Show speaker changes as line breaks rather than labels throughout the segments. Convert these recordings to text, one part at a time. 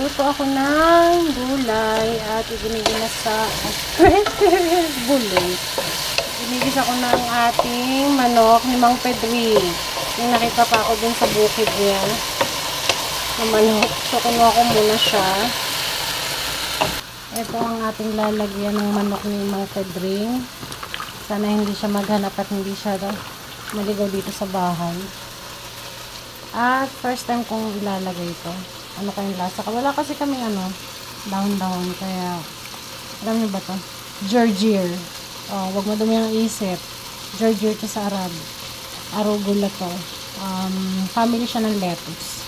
Nagluluto ako ng gulay at iginigisa sa gulay. Ginigisa ko ng ating manok ni Mang Pedri. Yung nakita pa ako dun sa bukid niya na manok. So, kunuha ko muna siya. Ito ang ating lalagyan ng manok ni Mang Pedring. Sana hindi siya maghanap at hindi siya maligaw dito sa bahay. At first time kong ilalagay ito. Ano kayong lasa? Wala kasi kaming dahon-dahon. Kaya, alam niyo ba ito? Gergeer. Oh, wag madumi ang isip. Gergeer ito sa Arab. Arugula to. Family siya ng lettuce.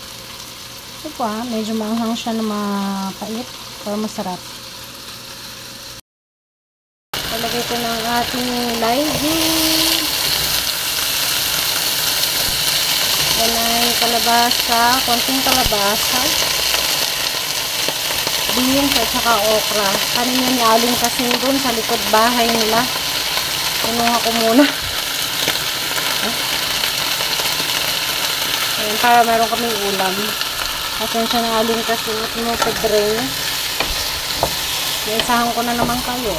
Ito pa, medyo maanghang siya na mapait. Pero masarap. Talagay ko ng ating lime. Yan ay kalabasa, konting kalabasa, beans at saka okra. Kanina ni Aling kasing dun sa likod bahay nila. Kinuha ko muna. Ayan, para meron kaming ulam. Pasensya na Aling kasing at Mang Pedring. Naisahan ko na naman kayo.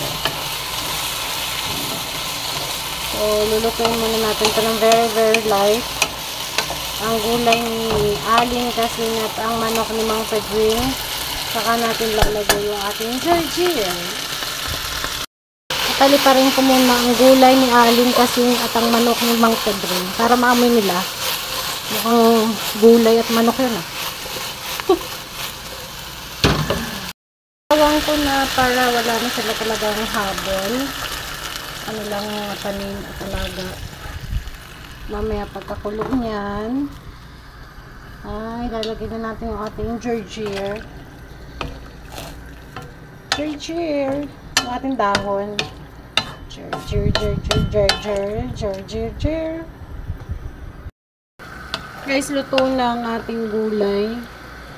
So, lulutuin muna natin ito ng very light. Ang gulay ni Aling Kasing at ang manok ni Mang Pedring. Saka natin lalagay yung ating gergeer. Taliparin ko muna ang gulay ni Aling Kasing at ang manok ni Mang Pedring para maamoy nila. Mukhang gulay at manok yun Tawang ko na para wala na sila talagang habol. Ano lang tanim at alaga. Mamaya pagkakulo niyan, ay lalagyan na natin yung ating gergeer. Gergeer. Yung ating dahon. Gergeer. Guys, luto na ang ating gulay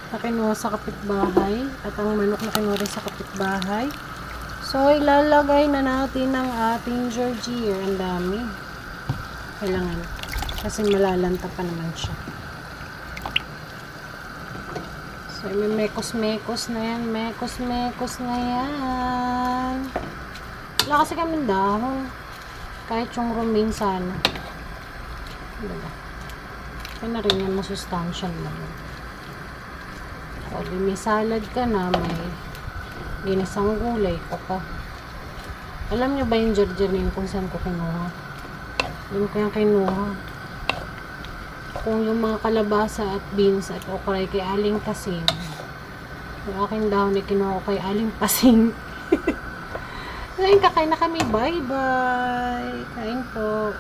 na kinuha sa kapitbahay at ang manok na kinuha rin sa kapitbahay. So, ilalagay na natin ang ating gergeer. Ang dami. Kailangan. Kasi malalanta pa naman siya. So, may mekos-mekos na yan. Mekos-mekos na yan. Wala kasi kaming dahon. Kahit yung romaine sana. Diba? Kaya na rin yan, masustansya lang. O, may salad ka na, may ginisang gulay ka pa. Alam nyo ba yung gergeer na yun kung saan ko kinuha? Yung kaya kinuha. Kung yung mga kalabasa at beans at okra kay Aling Kasing. Yung aking dahon ay kinuha ko kay Aling Pasing. Ngayon kakain na kami. Bye bye. Kain po.